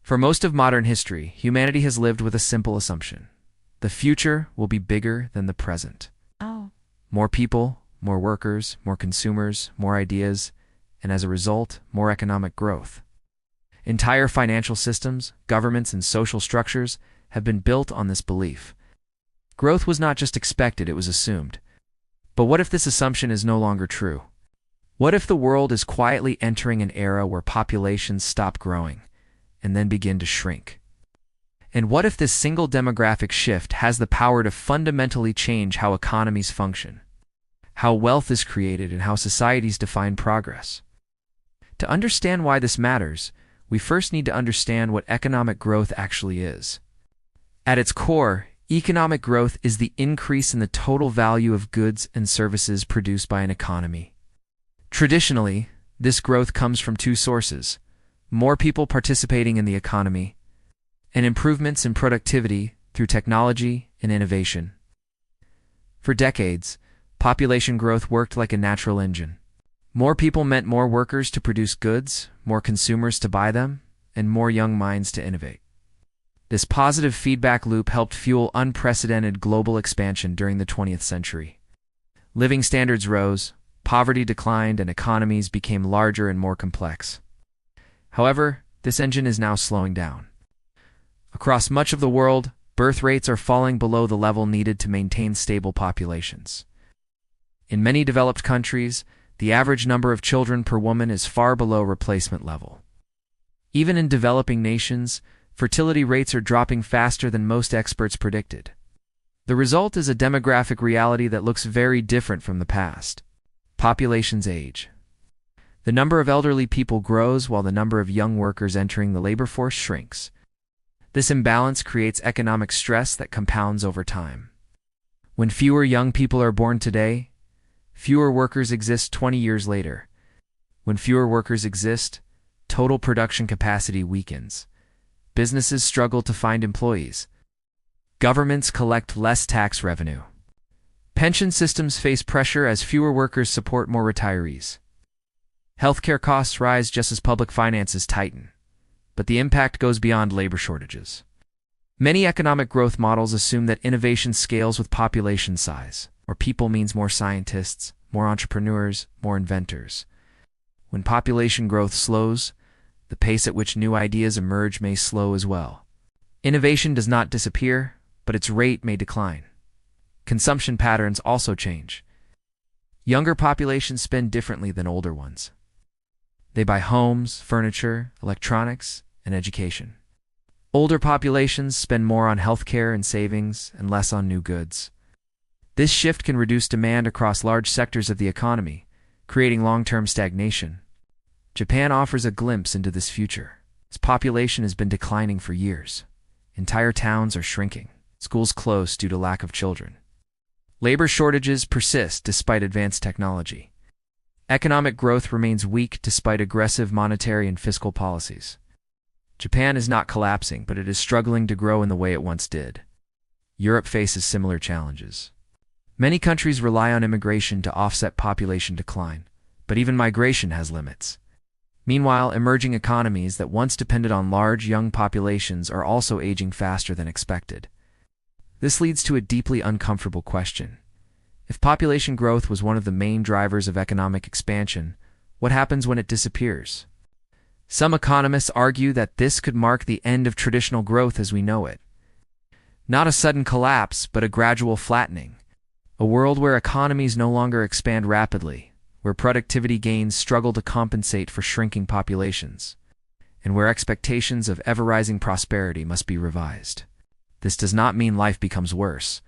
For most of modern history, humanity has lived with a simple assumption. The future will be bigger than the present. Oh. More people, more workers, more consumers, more ideas, and as a result, more economic growth. Entire financial systems, governments, and social structures have been built on this belief. Growth was not just expected, it was assumed. But what if this assumption is no longer true? What if the world is quietly entering an era where populations stop growing and then begin to shrink? And what if this single demographic shift has the power to fundamentally change how economies function, how wealth is created, and how societies define progress? To understand why this matters, we first need to understand what economic growth actually is. At its core, economic growth is the increase in the total value of goods and services produced by an economy. Traditionally, this growth comes from two sources: more people participating in the economy, and improvements in productivity through technology and innovation. For decades, population growth worked like a natural engine. More people meant more workers to produce goods, more consumers to buy them, and more young minds to innovate. This positive feedback loop helped fuel unprecedented global expansion during the 20th century. Living standards rose, poverty declined, and economies became larger and more complex. However, this engine is now slowing down. Across much of the world, birth rates are falling below the level needed to maintain stable populations. In many developed countries, the average number of children per woman is far below replacement level. Even in developing nations, fertility rates are dropping faster than most experts predicted. The result is a demographic reality that looks very different from the past. Populations age. The number of elderly people grows while the number of young workers entering the labor force shrinks. This imbalance creates economic stress that compounds over time. When fewer young people are born today, fewer workers exist 20 years later. When fewer workers exist, total production capacity weakens. Businesses struggle to find employees. Governments collect less tax revenue. Pension systems face pressure as fewer workers support more retirees. Healthcare costs rise just as public finances tighten. But the impact goes beyond labor shortages. Many economic growth models assume that innovation scales with population size, or people means more scientists, more entrepreneurs, more inventors. When population growth slows, the pace at which new ideas emerge may slow as well. Innovation does not disappear, but its rate may decline. Consumption patterns also change. Younger populations spend differently than older ones. They buy homes, furniture, electronics, and education. Older populations spend more on healthcare and savings and less on new goods. This shift can reduce demand across large sectors of the economy, creating long-term stagnation. Japan offers a glimpse into this future. Its population has been declining for years. Entire towns are shrinking. Schools close due to lack of children. Labor shortages persist despite advanced technology. Economic growth remains weak despite aggressive monetary and fiscal policies. Japan is not collapsing, but it is struggling to grow in the way it once did. Europe faces similar challenges. Many countries rely on immigration to offset population decline, but even migration has limits. Meanwhile, emerging economies that once depended on large young populations are also aging faster than expected. This leads to a deeply uncomfortable question. If population growth was one of the main drivers of economic expansion, what happens when it disappears? Some economists argue that this could mark the end of traditional growth as we know it. Not a sudden collapse, but a gradual flattening. A world where economies no longer expand rapidly, where productivity gains struggle to compensate for shrinking populations, and where expectations of ever-rising prosperity must be revised. This does not mean life becomes worse.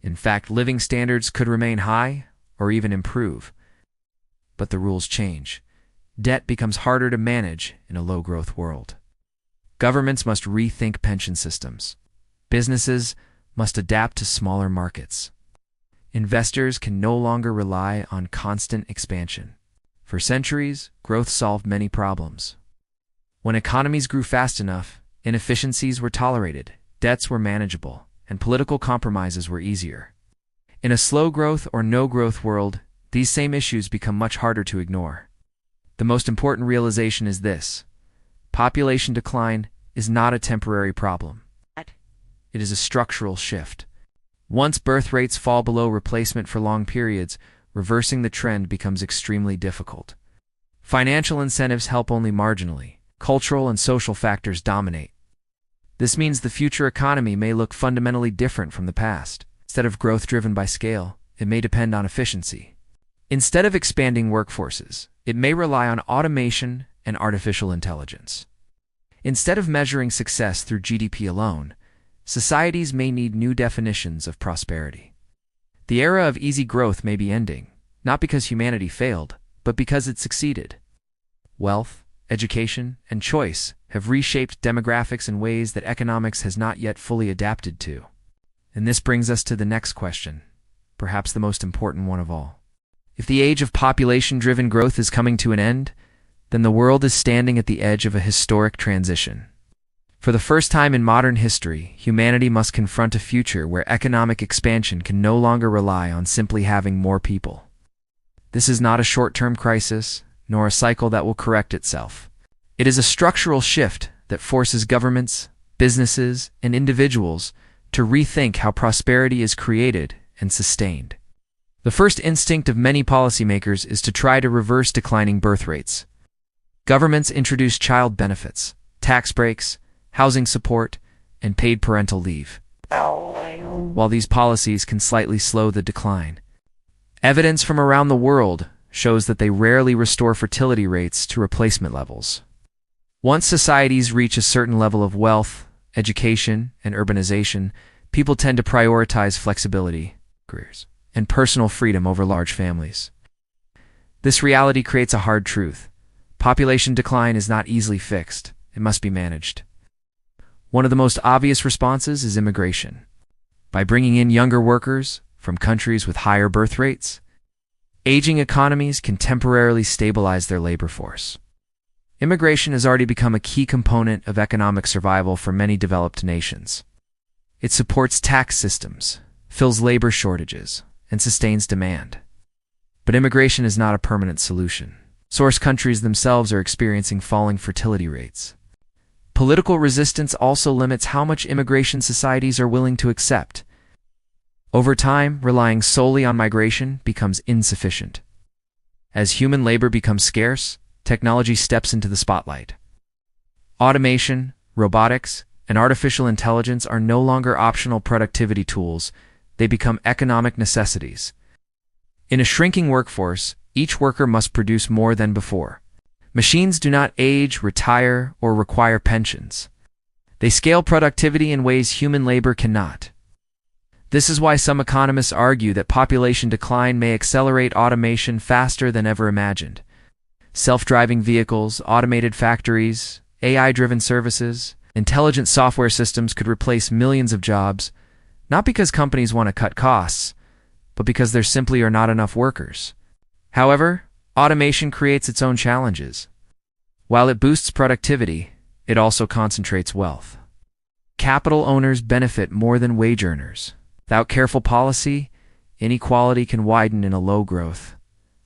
In fact, living standards could remain high or even improve. But the rules change. Debt becomes harder to manage in a low-growth world. Governments must rethink pension systems. Businesses must adapt to smaller markets. Investors can no longer rely on constant expansion. For centuries, growth solved many problems. When economies grew fast enough, inefficiencies were tolerated, debts were manageable, and political compromises were easier. In a slow-growth or no-growth world, these same issues become much harder to ignore. The most important realization is this: population decline is not a temporary problem. It is a structural shift. Once birth rates fall below replacement for long periods, reversing the trend becomes extremely difficult. Financial incentives help only marginally. Cultural and social factors dominate. This means the future economy may look fundamentally different from the past. Instead of growth driven by scale, it may depend on efficiency. Instead of expanding workforces, it may rely on automation and artificial intelligence. Instead of measuring success through GDP alone, societies may need new definitions of prosperity. The era of easy growth may be ending, not because humanity failed, but because it succeeded. Wealth, education, and choice have reshaped demographics in ways that economics has not yet fully adapted to. And this brings us to the next question, perhaps the most important one of all. If the age of population-driven growth is coming to an end, then the world is standing at the edge of a historic transition. For the first time in modern history, humanity must confront a future where economic expansion can no longer rely on simply having more people. This is not a short-term crisis, nor a cycle that will correct itself. It is a structural shift that forces governments, businesses, and individuals to rethink how prosperity is created and sustained. The first instinct of many policymakers is to try to reverse declining birth rates. Governments introduce child benefits, tax breaks, housing support, and paid parental leave. While these policies can slightly slow the decline, evidence from around the world shows that they rarely restore fertility rates to replacement levels. Once societies reach a certain level of wealth, education, and urbanization, people tend to prioritize flexibility, careers, and personal freedom over large families. This reality creates a hard truth. Population decline is not easily fixed. It must be managed. One of the most obvious responses is immigration. By bringing in younger workers from countries with higher birth rates, aging economies can temporarily stabilize their labor force. Immigration has already become a key component of economic survival for many developed nations. It supports tax systems, fills labor shortages, and sustains demand. But immigration is not a permanent solution. Source countries themselves are experiencing falling fertility rates. Political resistance also limits how much immigration societies are willing to accept. Over time, relying solely on migration becomes insufficient. As human labor becomes scarce, technology steps into the spotlight. Automation, robotics, and artificial intelligence are no longer optional productivity tools, they become economic necessities. In a shrinking workforce, each worker must produce more than before. Machines do not age, retire, or require pensions. They scale productivity in ways human labor cannot. This is why some economists argue that population decline may accelerate automation faster than ever imagined. Self-driving vehicles, automated factories, AI-driven services, intelligent software systems could replace millions of jobs, not because companies want to cut costs, but because there simply are not enough workers. However, automation creates its own challenges. While it boosts productivity, it also concentrates wealth. Capital owners benefit more than wage earners. Without careful policy, inequality can widen in a low-growth,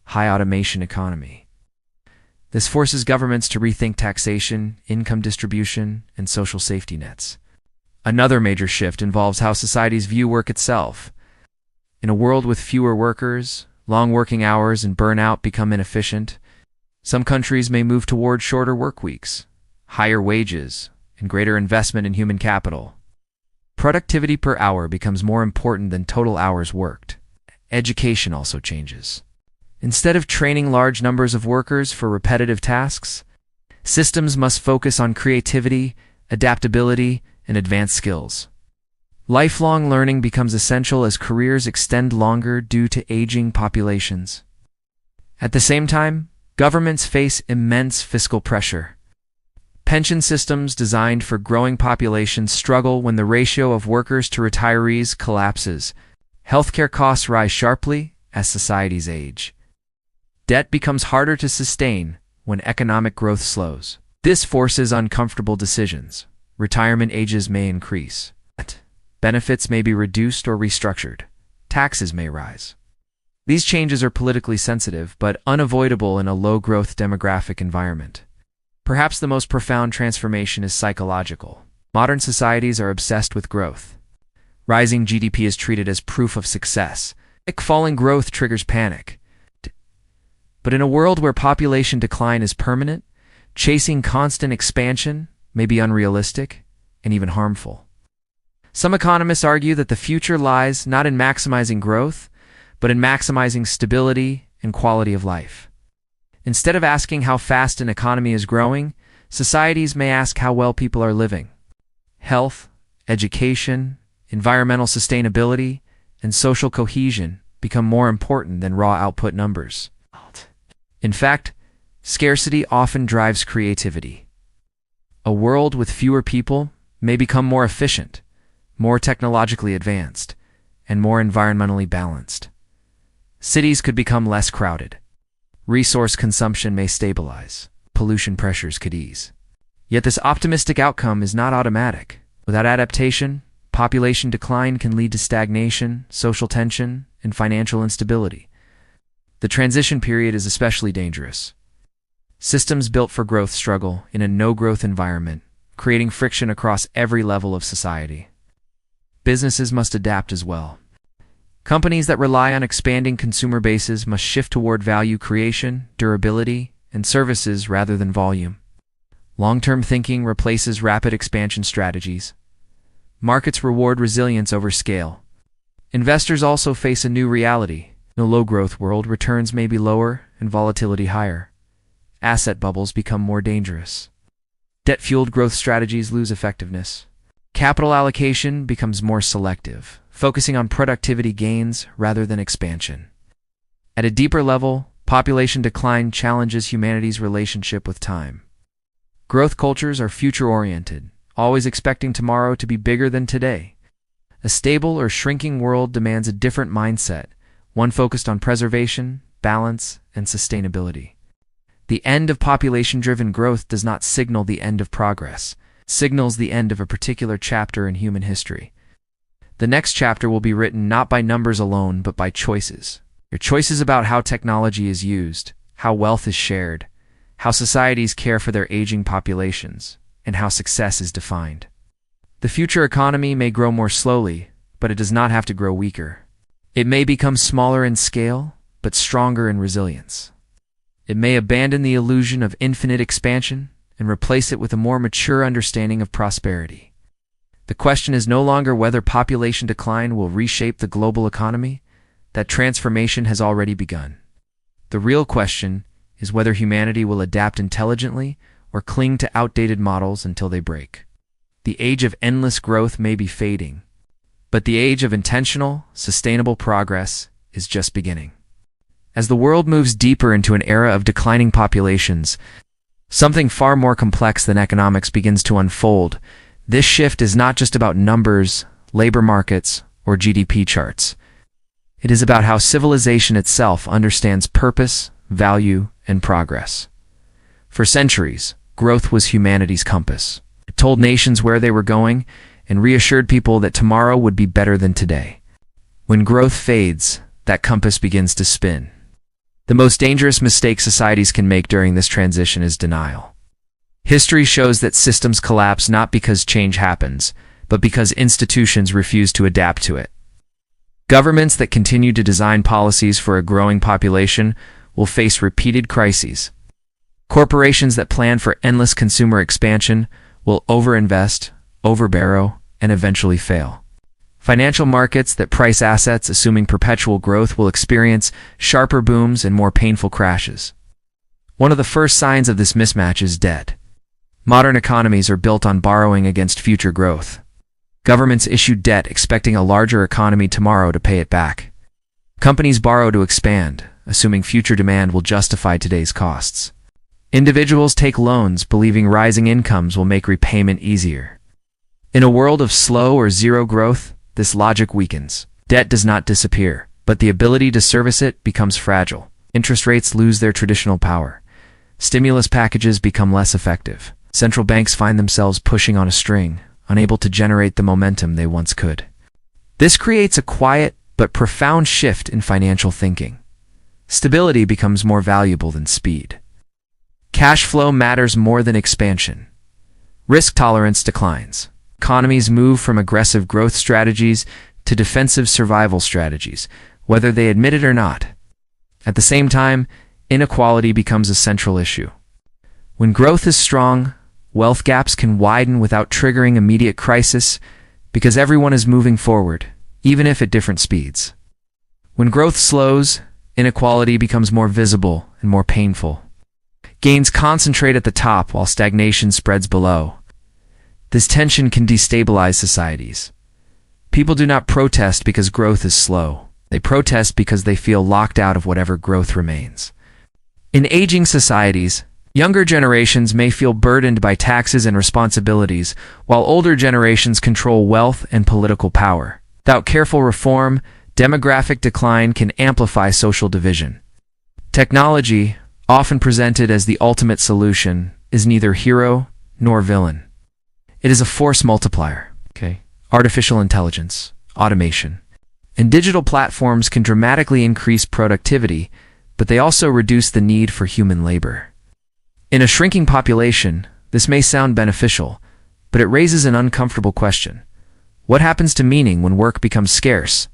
high-automation economy. This forces governments to rethink taxation, income distribution, and social safety nets. Another major shift involves how societies view work itself. In a world with fewer workers, long working hours and burnout become inefficient. Some countries may move toward shorter work weeks, higher wages, and greater investment in human capital. Productivity per hour becomes more important than total hours worked. Education also changes. Instead of training large numbers of workers for repetitive tasks, systems must focus on creativity, adaptability, and advanced skills. Lifelong learning becomes essential as careers extend longer due to aging populations. At the same time, governments face immense fiscal pressure. Pension systems designed for growing populations struggle when the ratio of workers to retirees collapses. Healthcare costs rise sharply as societies age. Debt becomes harder to sustain when economic growth slows. This forces uncomfortable decisions. Retirement ages may increase. Benefits may be reduced or restructured. Taxes may rise. These changes are politically sensitive but unavoidable in a low-growth demographic environment. Perhaps the most profound transformation is psychological. Modern societies are obsessed with growth. Rising GDP is treated as proof of success. Falling growth triggers panic. But in a world where population decline is permanent, chasing constant expansion may be unrealistic and even harmful. Some economists argue that the future lies not in maximizing growth, but in maximizing stability and quality of life. Instead of asking how fast an economy is growing, societies may ask how well people are living. Health, education, environmental sustainability, and social cohesion become more important than raw output numbers. In fact, scarcity often drives creativity. A world with fewer people may become more efficient, more technologically advanced, and more environmentally balanced. Cities could become less crowded. Resource consumption may stabilize. Pollution pressures could ease. Yet this optimistic outcome is not automatic. Without adaptation, population decline can lead to stagnation, social tension, and financial instability. The transition period is especially dangerous. Systems built for growth struggle in a no-growth environment, creating friction across every level of society. Businesses must adapt as well. Companies that rely on expanding consumer bases must shift toward value creation, durability, and services rather than volume. Long-term thinking replaces rapid expansion strategies. Markets reward resilience over scale. Investors also face a new reality. In a low-growth world, returns may be lower and volatility higher. Asset bubbles become more dangerous. Debt-fueled growth strategies lose effectiveness. Capital allocation becomes more selective, focusing on productivity gains rather than expansion. At a deeper level, population decline challenges humanity's relationship with time. Growth cultures are future-oriented, always expecting tomorrow to be bigger than today. A stable or shrinking world demands a different mindset, one focused on preservation, balance, and sustainability. The end of population-driven growth does not signal the end of progress. It signals the end of a particular chapter in human history. The next chapter will be written not by numbers alone, but by choices. Your choices about how technology is used, how wealth is shared, how societies care for their aging populations, and how success is defined. The future economy may grow more slowly, but it does not have to grow weaker. It may become smaller in scale, but stronger in resilience. It may abandon the illusion of infinite expansion and replace it with a more mature understanding of prosperity. The question is no longer whether population decline will reshape the global economy. That transformation has already begun. The real question is whether humanity will adapt intelligently or cling to outdated models until they break. The age of endless growth may be fading, but the age of intentional, sustainable progress is just beginning. As the world moves deeper into an era of declining populations, something far more complex than economics begins to unfold. This shift is not just about numbers, labor markets, or GDP charts. It is about how civilization itself understands purpose, value, and progress. For centuries, growth was humanity's compass. It told nations where they were going and reassured people that tomorrow would be better than today. When growth fades, that compass begins to spin. The most dangerous mistake societies can make during this transition is denial. History shows that systems collapse not because change happens, but because institutions refuse to adapt to it. Governments that continue to design policies for a growing population will face repeated crises. Corporations that plan for endless consumer expansion will overinvest, overborrow, and eventually fail. Financial markets that price assets assuming perpetual growth will experience sharper booms and more painful crashes. One of the first signs of this mismatch is debt. Modern economies are built on borrowing against future growth. Governments issue debt expecting a larger economy tomorrow to pay it back. Companies borrow to expand, assuming future demand will justify today's costs. Individuals take loans believing rising incomes will make repayment easier. In a world of slow or zero growth, this logic weakens. Debt does not disappear, but the ability to service it becomes fragile. Interest rates lose their traditional power. Stimulus packages become less effective. Central banks find themselves pushing on a string, unable to generate the momentum they once could. This creates a quiet but profound shift in financial thinking. Stability becomes more valuable than speed. Cash flow matters more than expansion. Risk tolerance declines. Economies move from aggressive growth strategies to defensive survival strategies, whether they admit it or not. At the same time, inequality becomes a central issue. When growth is strong, wealth gaps can widen without triggering immediate crisis because everyone is moving forward, even if at different speeds. When growth slows, inequality becomes more visible and more painful. Gains concentrate at the top while stagnation spreads below. This tension can destabilize societies. People do not protest because growth is slow. They protest because they feel locked out of whatever growth remains. In aging societies, younger generations may feel burdened by taxes and responsibilities, while older generations control wealth and political power. Without careful reform, demographic decline can amplify social division. Technology, often presented as the ultimate solution, is neither hero nor villain. It is a force multiplier. Artificial intelligence, automation, and digital platforms can dramatically increase productivity, but they also reduce the need for human labor. In a shrinking population, this may sound beneficial, but it raises an uncomfortable question. What happens to meaning when work becomes scarce?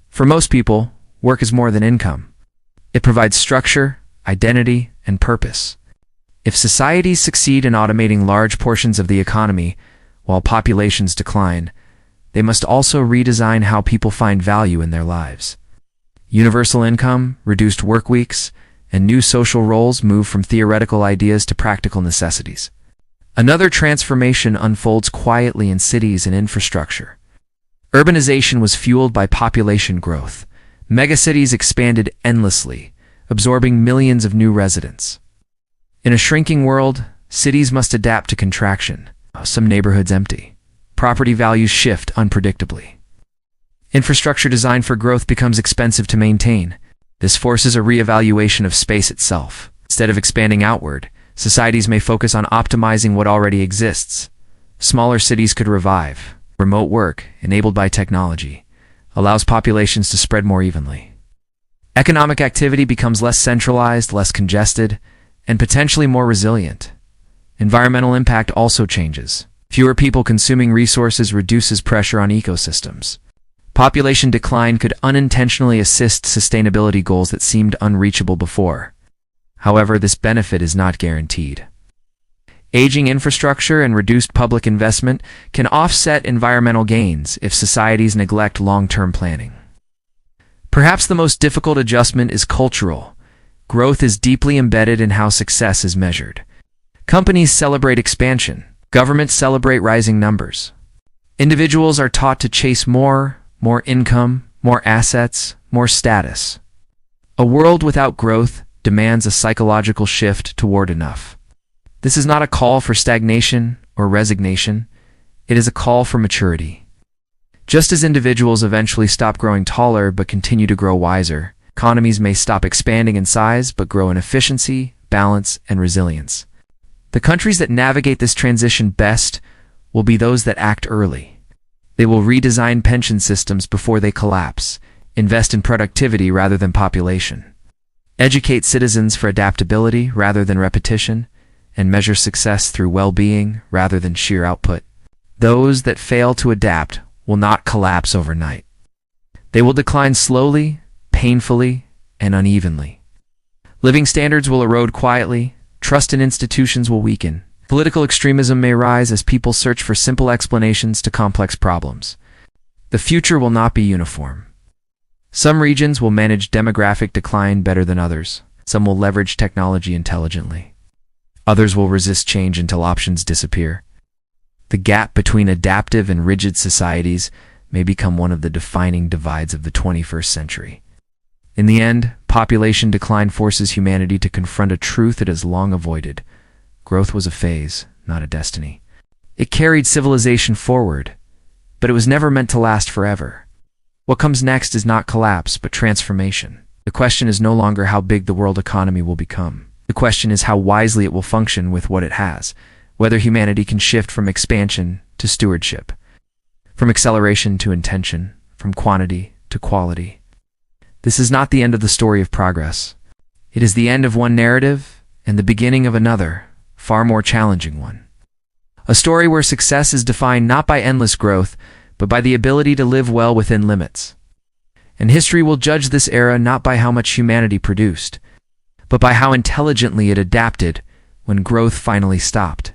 For most people, work is more than income. It provides structure, identity, and purpose. If societies succeed in automating large portions of the economy while populations decline, they must also redesign how people find value in their lives. Universal income, reduced work weeks, and new social roles move from theoretical ideas to practical necessities. Another transformation unfolds quietly in cities and infrastructure. Urbanization was fueled by population growth. Megacities expanded endlessly, absorbing millions of new residents. In a shrinking world, cities must adapt to contraction. Some neighborhoods empty. Property values shift unpredictably. Infrastructure designed for growth becomes expensive to maintain. This forces a reevaluation of space itself. Instead of expanding outward, societies may focus on optimizing what already exists. Smaller cities could revive. Remote work, enabled by technology, allows populations to spread more evenly. Economic activity becomes less centralized, less congested, and potentially more resilient. Environmental impact also changes. Fewer people consuming resources reduces pressure on ecosystems. Population decline could unintentionally assist sustainability goals that seemed unreachable before. However, this benefit is not guaranteed. Aging infrastructure and reduced public investment can offset environmental gains if societies neglect long-term planning. Perhaps the most difficult adjustment is cultural. Growth is deeply embedded in how success is measured. Companies celebrate expansion. Governments celebrate rising numbers. Individuals are taught to chase more income, more assets, more status. A world without growth demands a psychological shift toward enough. This is not a call for stagnation or resignation. It is a call for maturity. Just as individuals eventually stop growing taller but continue to grow wiser, economies may stop expanding in size but grow in efficiency, balance, and resilience. The countries that navigate this transition best will be those that act early. They will redesign pension systems before they collapse, invest in productivity rather than population, educate citizens for adaptability rather than repetition, and measure success through well-being rather than sheer output. Those that fail to adapt will not collapse overnight. They will decline slowly, painfully, and unevenly. Living standards will erode quietly. Trust in institutions will weaken. Political extremism may rise as people search for simple explanations to complex problems. The future will not be uniform. Some regions will manage demographic decline better than others. Some will leverage technology intelligently. Others will resist change until options disappear. The gap between adaptive and rigid societies may become one of the defining divides of the 21st century. In the end, population decline forces humanity to confront a truth it has long avoided. Growth was a phase, not a destiny. It carried civilization forward, but it was never meant to last forever. What comes next is not collapse, but transformation. The question is no longer how big the world economy will become. The question is how wisely it will function with what it has, whether humanity can shift from expansion to stewardship, from acceleration to intention, from quantity to quality. This is not the end of the story of progress. It is the end of one narrative and the beginning of another, far more challenging one. A story where success is defined not by endless growth, but by the ability to live well within limits. And history will judge this era not by how much humanity produced, but by how intelligently it adapted when growth finally stopped.